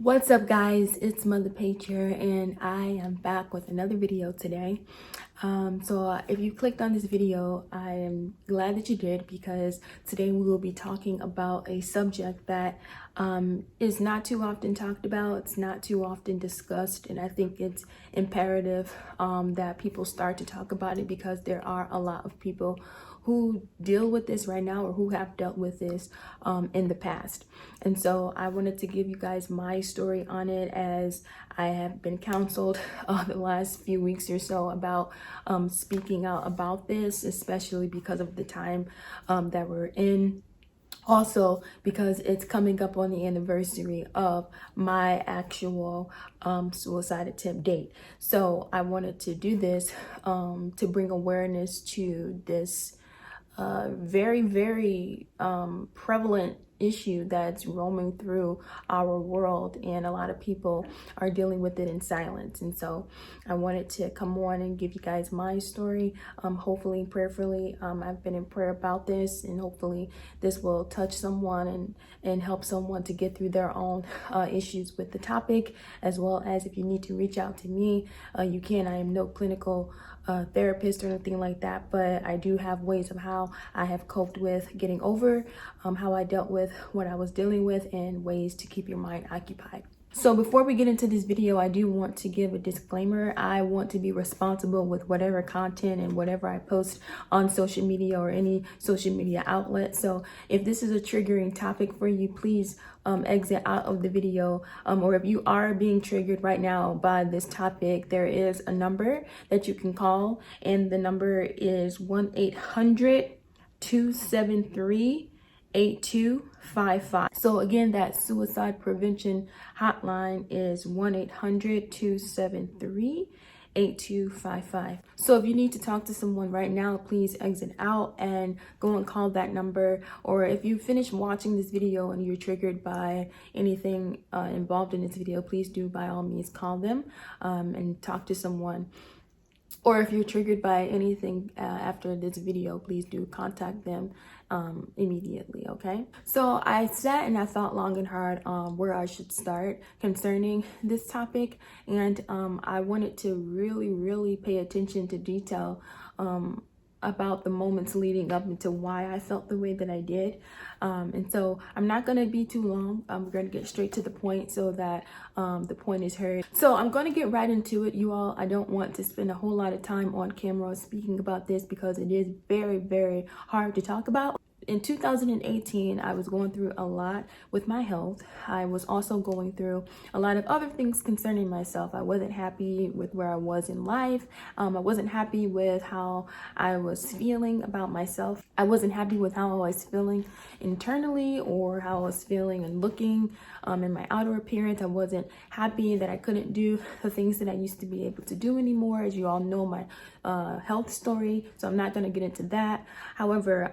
What's up, guys? It's Mother Paige here, and I am back with another video today. If you clicked on this video, I am glad that you did, because today we will be talking about a subject that is not too often talked about. It's not too often discussed, and I think it's imperative that people start to talk about it, because there are a lot of people who deal with this right now or who have dealt with this in the past. And so I wanted to give you guys my story on it, as I have been counseled the last few weeks or so about speaking out about this, especially because of the time that we're in. Also, because it's coming up on the anniversary of my actual suicide attempt date. So I wanted to do this to bring awareness to this very prevalent issue that's roaming through our world, and a lot of people are dealing with it in silence. And so I wanted to come on and give you guys my story, hopefully prayerfully. I've been in prayer about this, and hopefully this will touch someone and help someone to get through their own issues with the topic. As well as, if you need to reach out to me, you can. I am no clinical therapist or anything like that, but I do have ways of how I have coped with getting over how I dealt with what I was dealing with, and ways to keep your mind occupied. So before we get into this video, I do want to give a disclaimer. I want to be responsible with whatever content and whatever I post on social media or any social media outlet. So if this is a triggering topic for you, please exit out of the video. Or if you are being triggered right now by this topic, there is a number that you can call, and the number is 1-800-273-8255. So again, that suicide prevention hotline is 1-800-273-8255. So if you need to talk to someone right now, please exit out and go and call that number. Or if you finish watching this video and you're triggered by anything involved in this video, please do by all means call them and talk to someone. Or if you're triggered by anything after this video, please do contact them immediately, okay? So I sat and I thought long and hard on where I should start concerning this topic, and I wanted to really pay attention to detail about the moments leading up into why I felt the way that I did. And so I'm not going to be too long. We're going to get straight to the point so that the point is heard. So I'm going to get right into it, you all. I don't want to spend a whole lot of time on camera speaking about this, because it is very hard to talk about. In 2018, I was going through a lot with my health. I was also going through a lot of other things concerning myself. I wasn't happy with where I was in life. I wasn't happy with how I was feeling about myself. I wasn't happy with how I was feeling internally, or how I was feeling and looking in my outer appearance. I wasn't happy that I couldn't do the things that I used to be able to do anymore. As you all know, my health story, so I'm not going to get into that. However,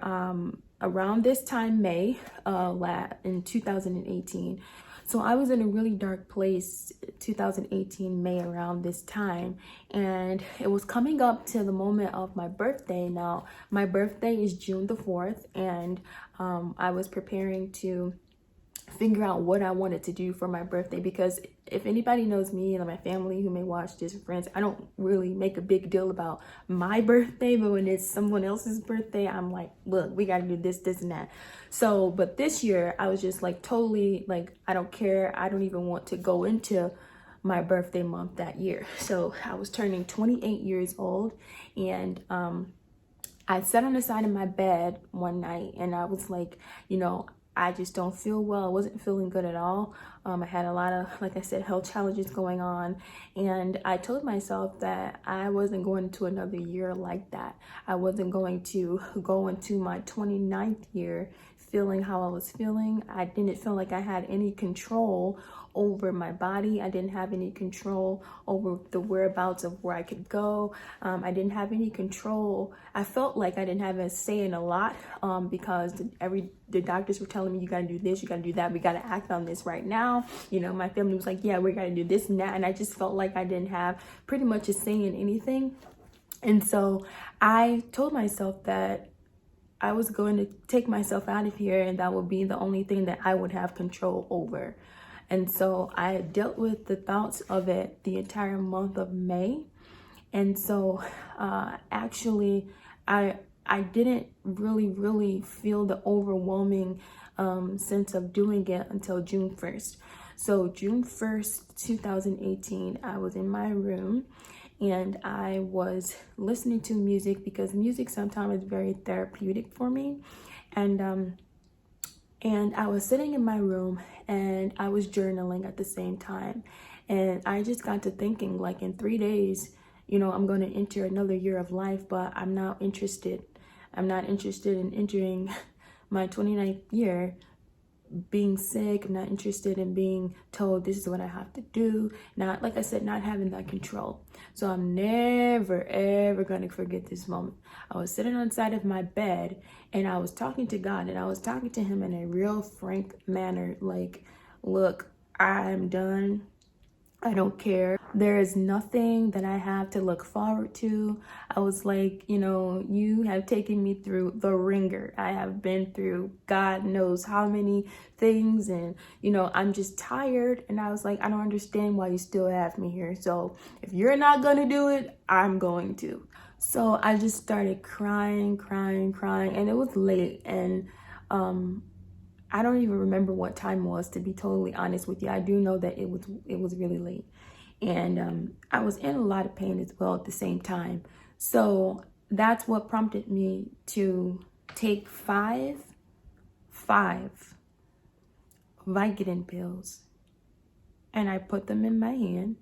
around this time, May, in 2018. So I was in a really dark place, 2018, May, around this time. And it was coming up to the moment of my birthday. Now, my birthday is June the 4th, and I was preparing to figure out what I wanted to do for my birthday, because if anybody knows me and my family who may watch this, friends, I don't really make a big deal about my birthday, but when it's someone else's birthday, I'm like, look, we got to do this and that. So, but this year I was just like totally like, I don't care. I don't even want to go into my birthday month that year. So I was turning 28 years old, and I sat on the side of my bed one night, and I was like, I just don't feel well. I wasn't feeling good at all. I had a lot of, like I said, health challenges going on. And I told myself that I wasn't going into another year like that. I wasn't going to go into my 29th year feeling how I was feeling. I didn't feel like I had any control over my body. I didn't have any control over the whereabouts of where I could go. I didn't have any control. I felt like I didn't have a say in a lot because the doctors were telling me, you got to do this, you got to do that, we got to act on this right now. My family was like, yeah, we got to do this and that. And I just felt like I didn't have pretty much a say in anything. And so I told myself that I was going to take myself out of here, and that would be the only thing that I would have control over. And so I dealt with the thoughts of it the entire month of May. And so actually, I didn't really feel the overwhelming sense of doing it until June 1st. So June 1st, 2018, I was in my room and I was listening to music, because music sometimes is very therapeutic for me. And I was sitting in my room and I was journaling at the same time. And I just got to thinking, like, in 3 days, I'm going to enter another year of life, but I'm not interested. I'm not interested in entering my 29th year being sick. I'm not interested in being told this is what I have to do. Not, like I said, not having that control. So I'm never, ever going to forget this moment. I was sitting on the side of my bed and I was talking to God, and I was talking to him in a real frank manner. Like, look, I'm done. I don't care. There is nothing that I have to look forward to. I was like, you have taken me through the ringer. I have been through God knows how many things, and I'm just tired. And I was like, I don't understand why you still have me here. So if you're not gonna do it, I'm going to. So I just started crying, and it was late, and I don't even remember what time it was, to be totally honest with you. I do know that it was really late. And I was in a lot of pain as well at the same time. So that's what prompted me to take five Vicodin pills. And I put them in my hand.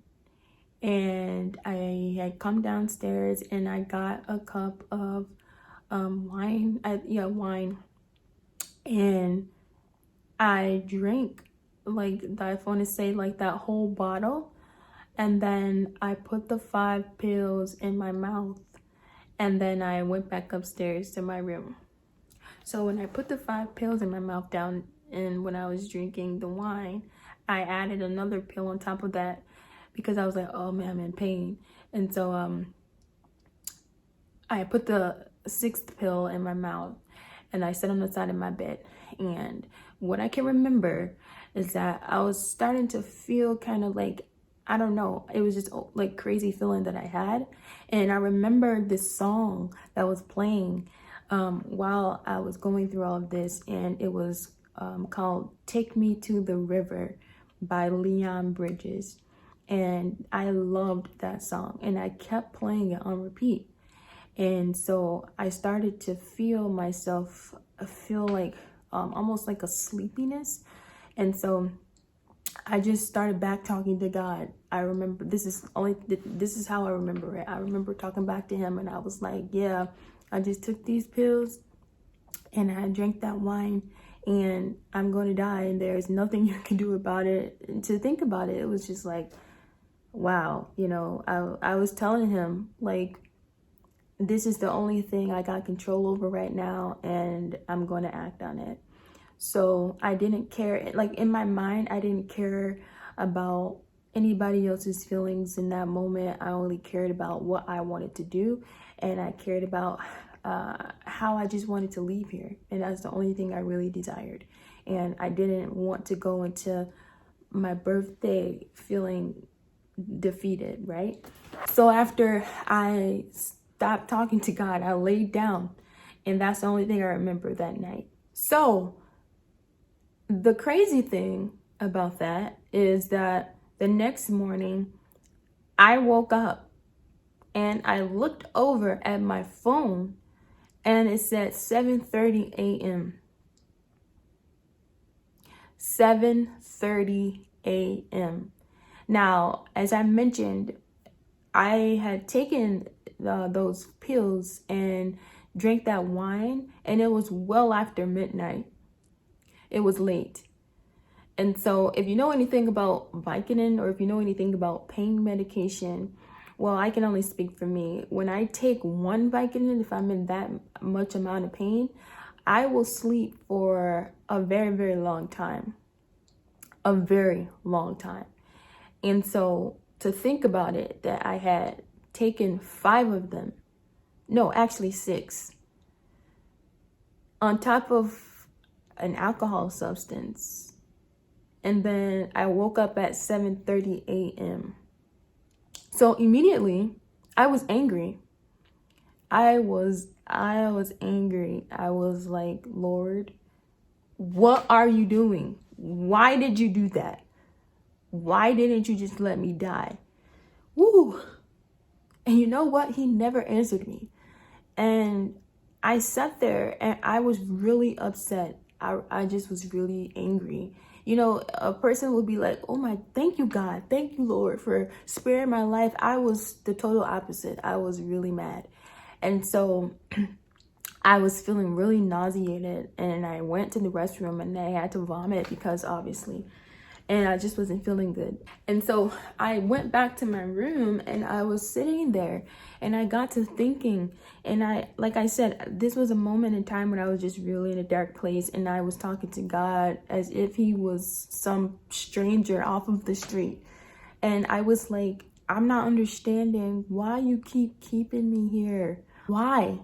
And I had come downstairs and I got a cup of wine. Wine. And I drank, like, I want to say, like, that whole bottle. And then I put the 5 pills in my mouth. And then I went back upstairs to my room. So when I put the 5 pills in my mouth down, and when I was drinking the wine, I added another pill on top of that, because I was like, oh man, I'm in pain. And so I put the 6th pill in my mouth and I sat on the side of my bed. And what I can remember is that I was starting to feel kind of like, I don't know, it was just like crazy feeling that I had. And I remember this song that was playing while I was going through all of this, and it was called Take Me to the River by Leon Bridges. And I loved that song, and I kept playing it on repeat. And so I started to feel myself feel like almost like a sleepiness. And so I just started back talking to God. I remember, this is how I remember it. I remember talking back to him, and I was like, yeah, I just took these pills and I drank that wine, and I'm going to die, and there's nothing you can do about it. And to think about it, it was just like, wow, I was telling him, like, this is the only thing I got control over right now, and I'm going to act on it. So I didn't care, like, in my mind, I didn't care about anybody else's feelings in that moment. I only cared about what I wanted to do, and I cared about how I just wanted to leave here. And that's the only thing I really desired. And I didn't want to go into my birthday feeling defeated, right? So after I stopped talking to God, I laid down, and that's the only thing I remember that night. So the crazy thing about that is that the next morning I woke up and I looked over at my phone and it said 7:30 a.m. 7:30 a.m. Now, as I mentioned, I had taken those pills and drank that wine, and it was well after midnight. It was late. And so if you know anything about Vicodin, or if you know anything about pain medication, well, I can only speak for me. When I take one Vicodin, if I'm in that much amount of pain, I will sleep for a very, very long time. A very long time. And so to think about it, that I had taken 5 of them, no, actually 6, on top of an alcohol substance, And then I woke up at 7:30 a.m. So immediately I was angry. I was angry. I was like, Lord, what are you doing? Why did you do that? Why didn't you just let me die? Woo! And you know what? He never answered me. And I sat there and I was really upset. I just was really angry. You know, a person would be like, oh my, thank you, God. Thank you, Lord, for sparing my life. I was the total opposite. I was really mad. And so I was feeling really nauseated, and I went to the restroom and I had to vomit because obviously, and I just wasn't feeling good. And so I went back to my room and I was sitting there and I got to thinking, and like I said, this was a moment in time when I was just really in a dark place, and I was talking to God as if he was some stranger off of the street. And I was like, I'm not understanding why you keep keeping me here. Why?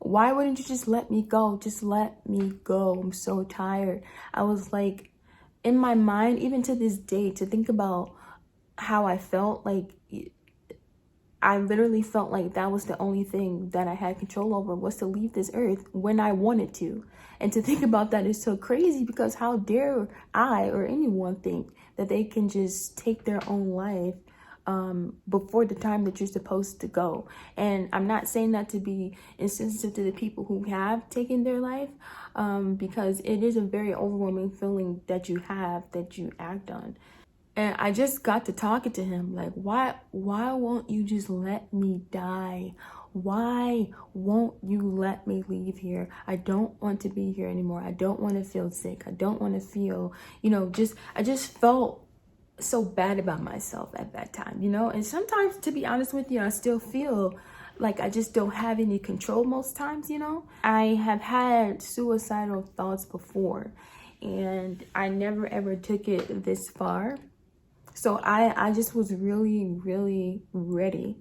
Why wouldn't you just let me go? Just let me go. I'm so tired. I was like, in my mind, even to this day, to think about how I felt, like I literally felt like that was the only thing that I had control over, was to leave this earth when I wanted to. And to think about that is so crazy, because how dare I or anyone think that they can just take their own life before the time that you're supposed to go. And I'm not saying that to be insensitive to the people who have taken their life, because it is a very overwhelming feeling that you have, that you act on. And I just got to talking to him like, why won't you just let me die? Why won't you let me leave here? I don't want to be here anymore. I don't want to feel sick. I don't want to feel, I just felt so bad about myself at that time, And sometimes, to be honest with you, I still feel like I just don't have any control most times, I have had suicidal thoughts before, and I never ever took it this far. So I just was really, really ready.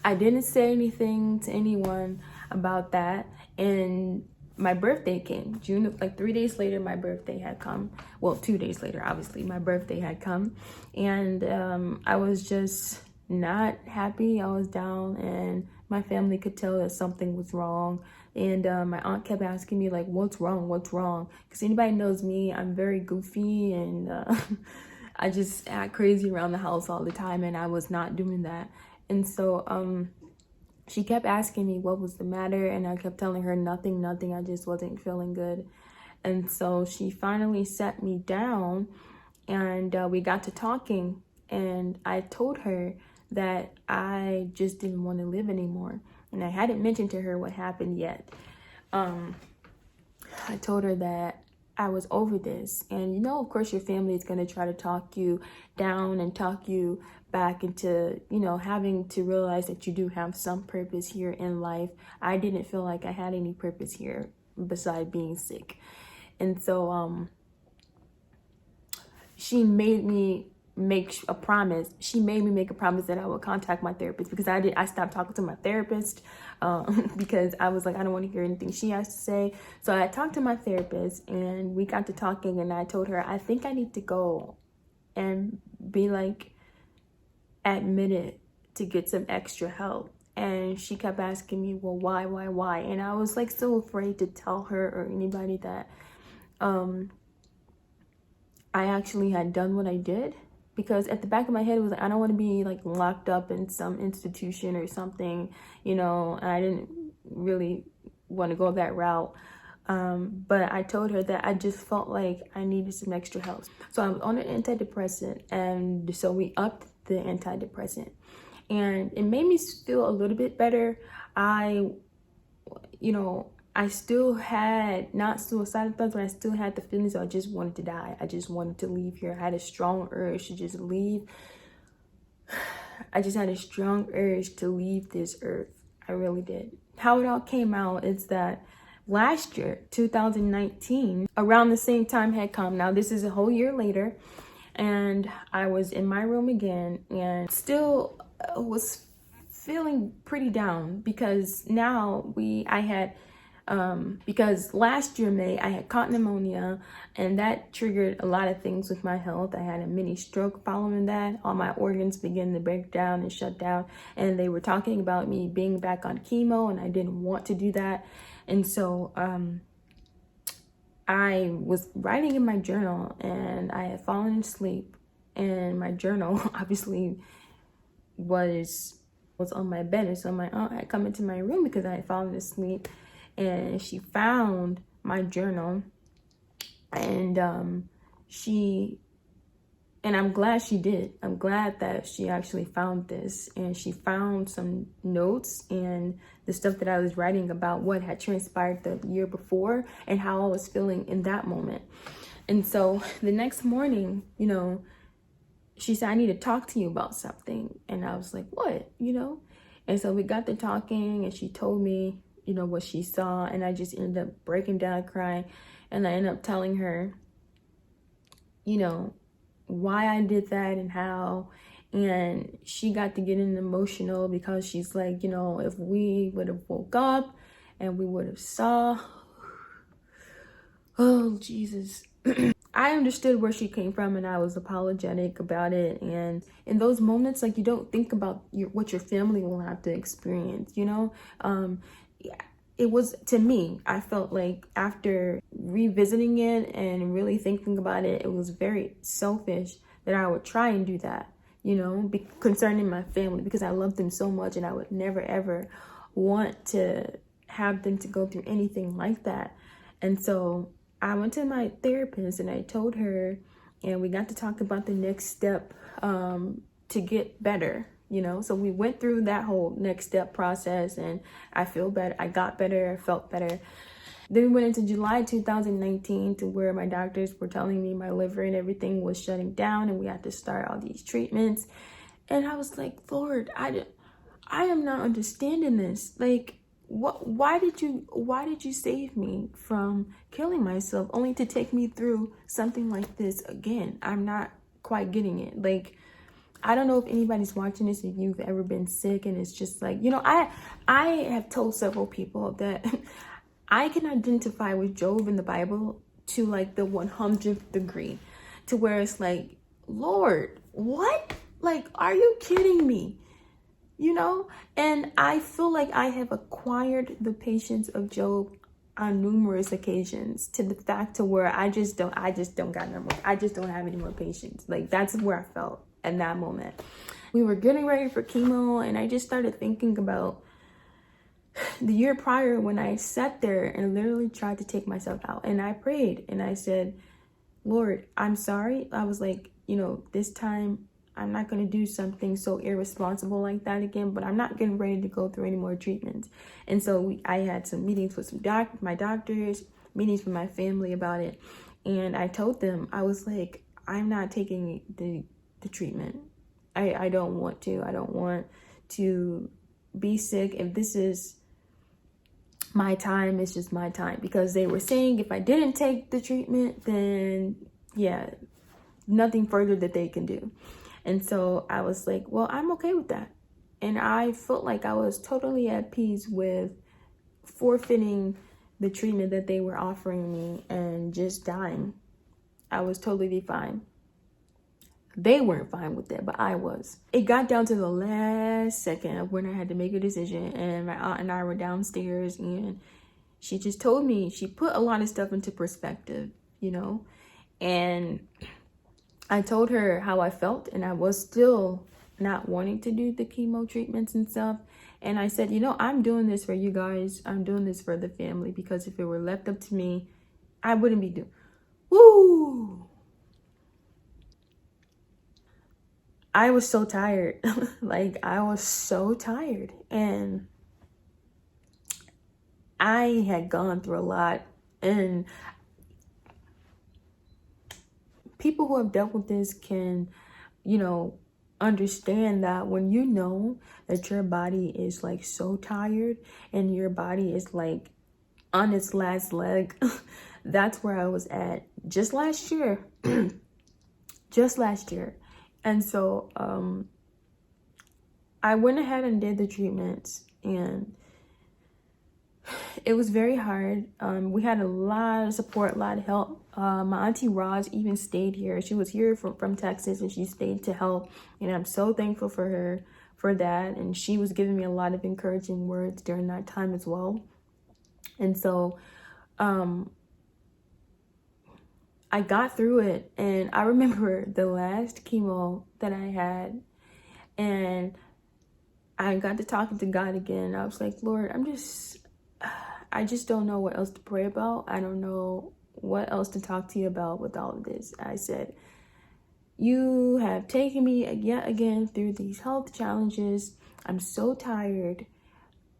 I didn't say anything to anyone about that. And my birthday came. June, like 3 days later, my birthday had come. Well, 2 days later, obviously, my birthday had come. And I was just not happy. I was down, and my family could tell that something was wrong. And my aunt kept asking me, like, what's wrong? What's wrong? Because anybody knows me, I'm very goofy, and I just act crazy around the house all the time, and I was not doing that. And so she kept asking me what was the matter, and I kept telling her nothing. I just wasn't feeling good. And so she finally sat me down, and we got to talking, and I told her that I just didn't want to live anymore. And I hadn't mentioned to her what happened yet. I told her that I was over this. And, of course, your family is going to try to talk you down and talk you back into, having to realize that you do have some purpose here in life. I didn't feel like I had any purpose here besides being sick. And so she made me make a promise. She made me make a promise that I would contact my therapist, because I stopped talking to my therapist because I was like, I don't want to hear anything she has to say. So I talked to my therapist, and we got to talking, and I told her, I think I need to go and be like admitted to get some extra help. And she kept asking me, well, why? And I was like so afraid to tell her or anybody that I actually had done what I did. Because at the back of my head, it was like, I don't want to be like locked up in some institution or something, and I didn't really want to go that route. But I told her that I just felt like I needed some extra help. So I was on an antidepressant, and so we upped the antidepressant, and it made me feel a little bit better. I still had not suicidal thoughts, but I still had the feelings that I just wanted to die. I just wanted to leave here. I had a strong urge to just leave. I just had a strong urge to leave this earth. I really did. How it all came out is that last year, 2019, around the same time had come. Now, this is a whole year later, and I was in my room again, and still was feeling pretty down, because now I had because last year, May, I had caught pneumonia, and that triggered a lot of things with my health. I had a mini stroke following that. All my organs began to break down and shut down, and they were talking about me being back on chemo, and I didn't want to do that. And so I was writing in my journal, and I had fallen asleep, and my journal obviously was on my bed. And so my aunt had come into my room because I had fallen asleep, and she found my journal, and I'm glad she did. I'm glad that she actually found this, and she found some notes and the stuff that I was writing about what had transpired the year before and how I was feeling in that moment. And so the next morning, you know, she said, I need to talk to you about something. And I was like, what, you know? And so we got to talking, and she told me, you know, what she saw, and I just ended up breaking down crying. And I ended up telling her, you know, why I did that and how. And she got to getting emotional because she's like, you know, if we would have woke up and we would have saw, oh Jesus. I understood where she came from, and I was apologetic about it. And in those moments, like, you don't think about what your family will have to experience, you know? It was, to me, I felt like after revisiting it and really thinking about it, it was very selfish that I would try and do that, you know, concerning my family, because I love them so much, and I would never, ever want to have them to go through anything like that. And so I went to my therapist, and I told her, and we got to talk about the next step to get better, you know. So we went through that whole next step process, and I feel better. I got better. I felt better. Then we went into July 2019 to where my doctors were telling me my liver and everything was shutting down, and we had to start all these treatments. And I was like, Lord, I am not understanding this. Like, why did you save me from killing myself only to take me through something like this again? I'm not quite getting it. Like, I don't know if anybody's watching this, if you've ever been sick, and it's just like, you know, I have told several people that I can identify with Job in the Bible to like the 100th degree, to where it's like, Lord, what? Like, are you kidding me? You know? And I feel like I have acquired the patience of Job on numerous occasions, to the fact to where I just don't got no more. I just don't have any more patience. Like, that's where I felt in that moment. We were getting ready for chemo, and I just started thinking about the year prior when I sat there and literally tried to take myself out. And I prayed, and I said, Lord, I'm sorry. I was like, you know, this time I'm not going to do something so irresponsible like that again, but I'm not getting ready to go through any more treatments. And so I had some meetings with my doctors, meetings with my family about it. And I told them, I was like, I'm not taking the treatment. I don't want to. I don't want to be sick. If this is my time, it's just my time. Because they were saying if I didn't take the treatment, then yeah, nothing further that they can do. And so I was like, well, I'm okay with that. And I felt like I was totally at peace with forfeiting the treatment that they were offering me and just dying. I was totally fine. They weren't fine with it, but I was. It got down to the last second of when I had to make a decision, and my aunt and I were downstairs, and she just told me, she put a lot of stuff into perspective, you know, and I told her how I felt, and I was still not wanting to do the chemo treatments and stuff. And I said, you know, I'm doing this for you guys. I'm doing this for the family, because if it were left up to me, I wouldn't be doing. Woo! I was so tired. Like, I was so tired. And I had gone through a lot. And people who have dealt with this can, you know, understand that when you know that your body is like so tired and your body is like on its last leg, that's where I was at just last year. Just last year. And so I went ahead and did the treatments, and it was very hard. We had a lot of support, a lot of help. My auntie Roz even stayed here. She was here from Texas, and she stayed to help. And I'm so thankful for her for that. And she was giving me a lot of encouraging words during that time as well. And so I got through it. And I remember the last chemo that I had, and I got to talking to God again. I was like, Lord, I just don't know what else to pray about. I don't know what else to talk to you about with all of this. I said, you have taken me yet again through these health challenges. I'm so tired.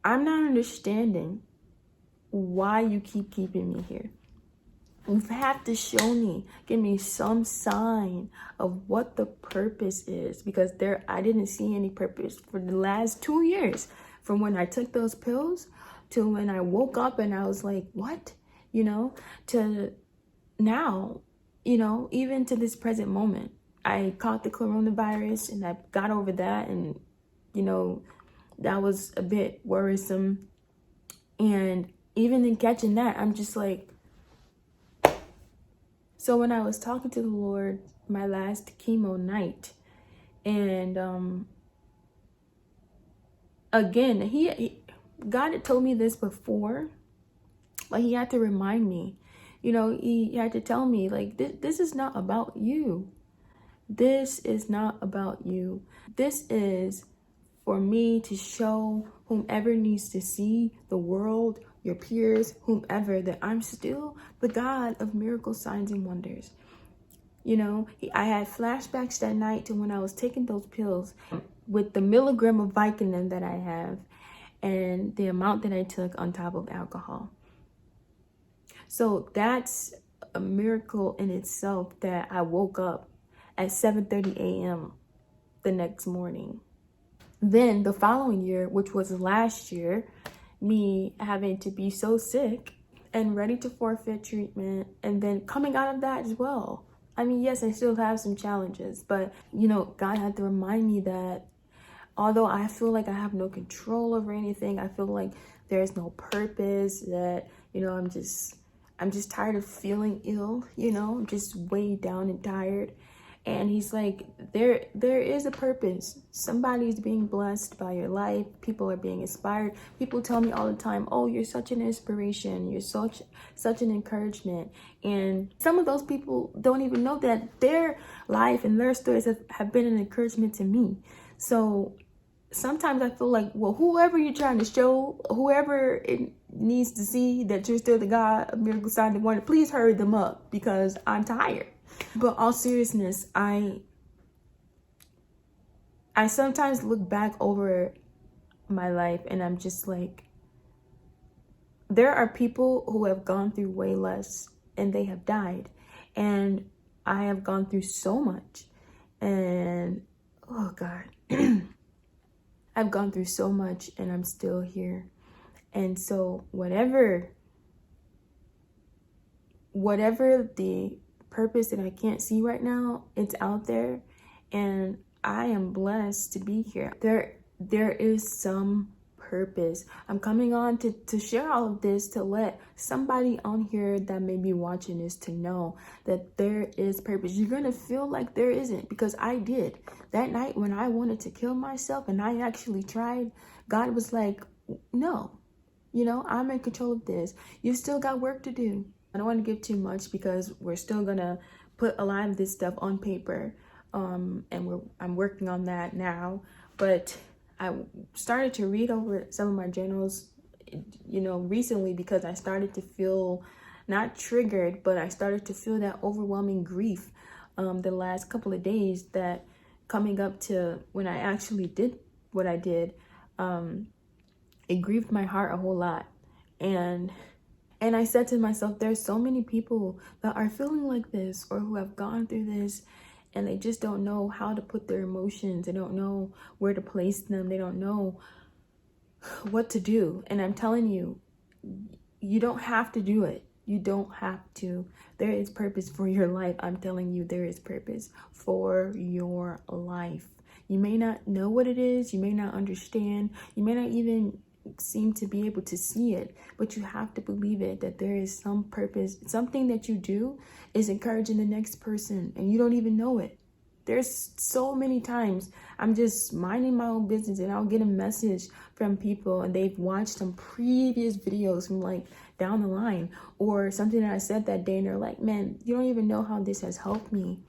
I'm not understanding why you keep keeping me here. You have to show me, give me some sign of what the purpose is, because I didn't see any purpose for the last 2 years, from when I took those pills to when I woke up and I was like, what? To now, even to this present moment. I caught the coronavirus and I got over that, and that was a bit worrisome. And even in catching that, I'm just like, so when I was talking to the Lord my last chemo night, and again, God had told me this before, but he had to remind me. He had to tell me, like, this is not about you. This is not about you. This is for me to show whomever needs to see, the world, your peers, whomever, that I'm still the God of miracles, signs, and wonders. I had flashbacks that night to when I was taking those pills with the milligram of Vicodin that I have and the amount that I took on top of alcohol. So that's a miracle in itself, that I woke up at 7:30 a.m. the next morning. Then the following year, which was last year, me having to be so sick and ready to forfeit treatment, and then coming out of that as well. I mean, yes, I still have some challenges, but God had to remind me that although I feel like I have no control over anything, I feel like there's no purpose, that I'm just tired of feeling ill, just weighed down and tired. And he's like, there is a purpose. Somebody's being blessed by your life. People are being inspired. People tell me all the time, oh, you're such an inspiration. You're such an encouragement. And some of those people don't even know that their life and their stories have been an encouragement to me. So sometimes I feel like, well, whoever you're trying to show, whoever it needs to see that you're still the God of miracle, sign, and wonder, please hurry them up, because I'm tired. But all seriousness, I sometimes look back over my life and I'm just like, there are people who have gone through way less and they have died. And I have gone through so much. And oh God, I've gone through so much and I'm still here. And so whatever the purpose that I can't see right now, it's out there, and I am blessed to be here. There is some purpose. I'm coming on to share all of this, to let somebody on here that may be watching this to know that there is purpose. You're gonna feel like there isn't, because I did. That night when I wanted to kill myself and I actually tried, God was like, no, I'm in control of this. You've still got work to do. I don't want to give too much, because we're still gonna put a lot of this stuff on paper, and I'm working on that now. But I started to read over some of my journals, recently, because I started to feel not triggered, but I started to feel that overwhelming grief the last couple of days, that coming up to when I actually did what I did, it grieved my heart a whole lot. And I said to myself, there's so many people that are feeling like this, or who have gone through this, and they just don't know how to put their emotions. They don't know where to place them. They don't know what to do. And I'm telling you, you don't have to do it. You don't have to. There is purpose for your life. I'm telling you, there is purpose for your life. You may not know what it is. You may not understand. You may not even seem to be able to see it, but you have to believe it, that there is some purpose. Something that you do is encouraging the next person and you don't even know it. There's so many times I'm just minding my own business and I'll get a message from people and they've watched some previous videos from like down the line, or something that I said that day and they're like, man, you don't even know how this has helped me.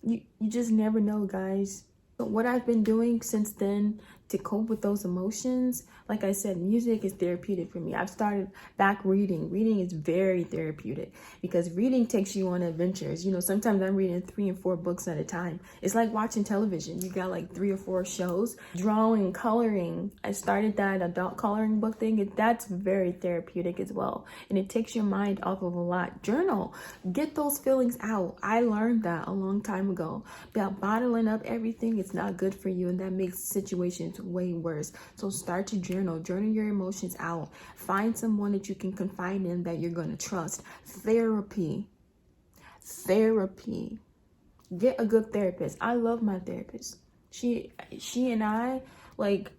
You just never know, guys. But what I've been doing since then to cope with those emotions, like I said, music is therapeutic for me. I've started back reading. Reading is very therapeutic because reading takes you on adventures. You know, sometimes I'm reading 3 and 4 books at a time. It's like watching television. You got like 3 or 4 shows. Drawing, coloring. I started that adult coloring book thing. That's very therapeutic as well. And it takes your mind off of a lot. Journal. Get those feelings out. I learned that a long time ago. About bottling up everything, it's not good for you, and that makes situations way worse. So start to journal your emotions out. Find someone that you can confide in that you're going to trust. Therapy. Get a good therapist. I love my therapist. She and I, like,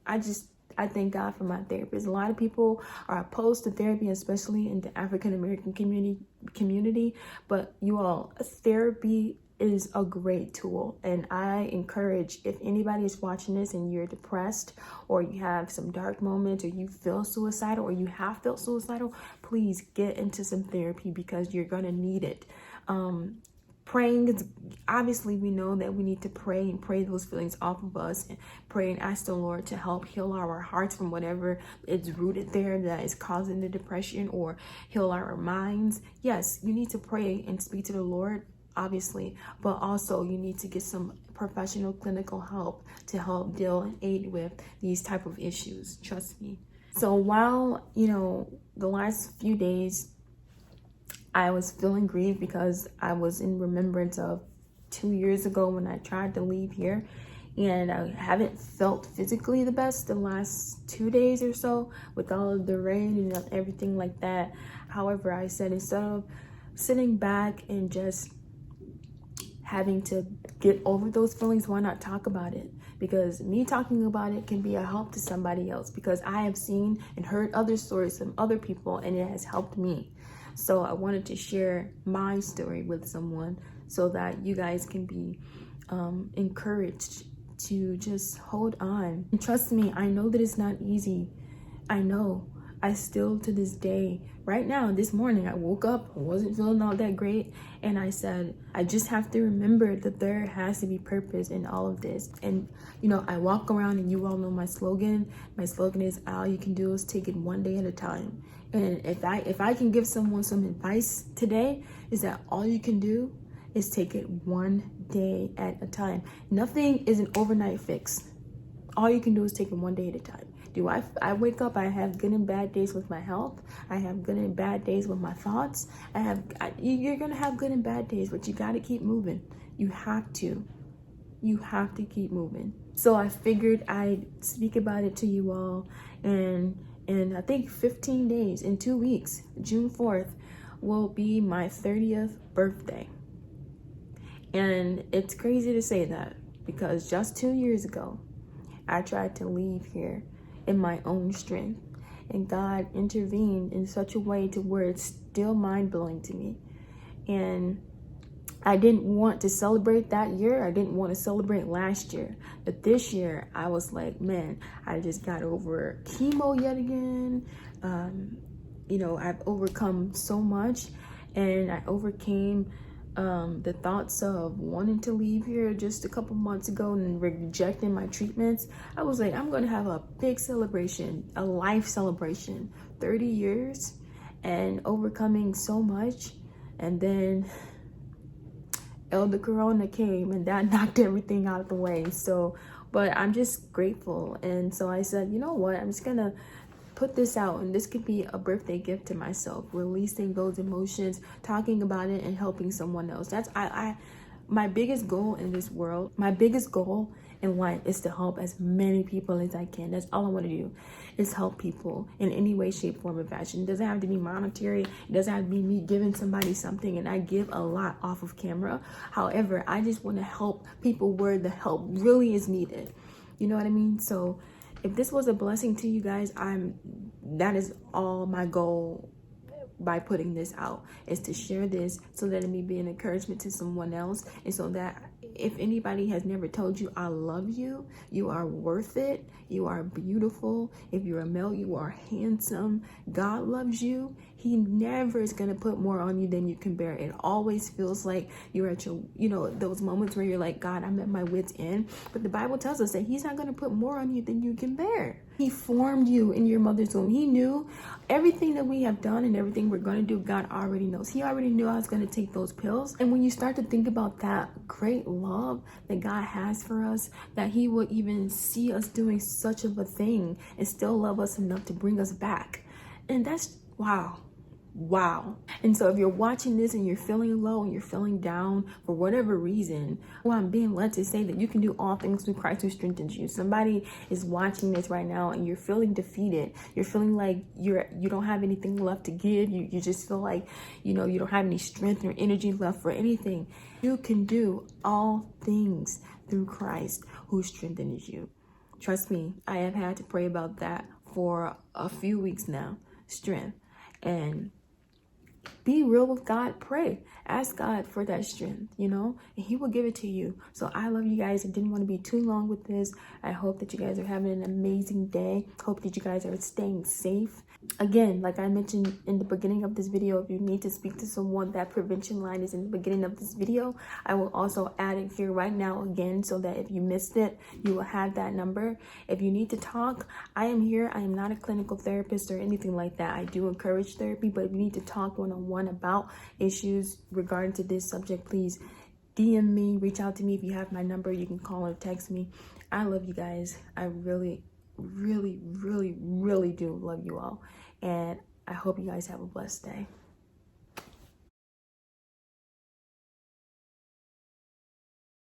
I thank God for my therapist. A lot of people are opposed to therapy, especially in the African American community, but you all, therapy is a great tool, and I encourage, if anybody is watching this and you're depressed or you have some dark moments or you feel suicidal or you have felt suicidal, please get into some therapy because you're gonna need it. Praying is, obviously we know that we need to pray and pray those feelings off of us, and pray and ask the Lord to help heal our hearts from whatever is rooted there that is causing the depression, or heal our minds. Yes, you need to pray and speak to the Lord, obviously, but also you need to get some professional clinical help to help deal and aid with these type of issues. Trust me. So while, you know, the last few days I was feeling grief because I was in remembrance of 2 years ago when I tried to leave here, and I haven't felt physically the best the last 2 days or so with all of the rain and everything like that. However, I said, instead of sitting back and just having to get over those feelings, why not talk about it? Because me talking about it can be a help to somebody else, because I have seen and heard other stories from other people and it has helped me. So I wanted to share my story with someone so that you guys can be encouraged to just hold on. And trust me, I know that it's not easy. I know. I still, to this day, right now, this morning, I woke up, I wasn't feeling all that great, and I said, I just have to remember that there has to be purpose in all of this. And, you know, I walk around, and you all know my slogan. My slogan is, all you can do is take it one day at a time. And if I can give someone some advice today, is that all you can do is take it one day at a time. Nothing is an overnight fix. All you can do is take it one day at a time. I wake up, I have good and bad days with my health. I have good and bad days with my thoughts. You're going to have good and bad days, but you got to keep moving. You have to keep moving. So I figured I'd speak about it to you all. And I think 15 days, in 2 weeks, June 4th, will be my 30th birthday. And it's crazy to say that, because just 2 years ago, I tried to leave here in my own strength, and God intervened in such a way to where it's still mind-blowing to me. And I didn't want to celebrate that year. I didn't want to celebrate last year. But this year, I was like, man, I just got over chemo yet again. You know, I've overcome so much, and I overcame the thoughts of wanting to leave here just a couple months ago and rejecting my treatments. I was like, I'm going to have a big celebration, a life celebration, 30 years and overcoming so much. And then the corona came and that knocked everything out of the way. So, but I'm just grateful. And so I said, you know what, I'm just going to put this out, and this could be a birthday gift to myself, releasing those emotions, talking about it, and helping someone else. That's my biggest goal in this world. My biggest goal in life is to help as many people as I can. That's all I want to do, is help people in any way, shape, form, or fashion. It doesn't have to be monetary. It doesn't have to be me giving somebody something, and I give a lot off of camera. However, I just want to help people where the help really is needed. You know what I mean? So if this was a blessing to you guys, that is all my goal by putting this out, is to share this so that it may be an encouragement to someone else, and so that if anybody has never told you I love you, you are worth it, you are beautiful, if you're a male, you are handsome, God loves you, he never is going to put more on you than you can bear. It always feels like you're at your, those moments where you're like, God, I'm at my wit's end, but the Bible tells us that he's not going to put more on you than you can bear. He formed you in your mother's womb. He knew everything that we have done and everything we're going to do. God already knows. He already knew I was going to take those pills. And when you start to think about that great love that God has for us, that he would even see us doing such of a thing and still love us enough to bring us back. And that's wow. And so if you're watching this and you're feeling low and you're feeling down for whatever reason, well, I'm being led to say that you can do all things through Christ who strengthens you. Somebody is watching this right now and you're feeling defeated. You're feeling like you don't have anything left to give. You just feel like, you don't have any strength or energy left for anything. You can do all things through Christ who strengthens you. Trust me, I have had to pray about that for a few weeks now. Strength. And be real with God. Pray. Ask God for that strength, and he will give it to you. So I love you guys. I didn't want to be too long with this. I hope that you guys are having an amazing day. Hope that you guys are staying safe. Again, like I mentioned in the beginning of this video, if you need to speak to someone, that prevention line is in the beginning of this video. I will also add it here right now again, so that if you missed it, you will have that number. If you need to talk, I am here. I am not a clinical therapist or anything like that. I do encourage therapy, but if you need to talk one-on-one about issues regarding to this subject, please DM me, reach out to me. If you have my number, you can call or text me. I love you guys. I really do love you all, and I hope you guys have a blessed day.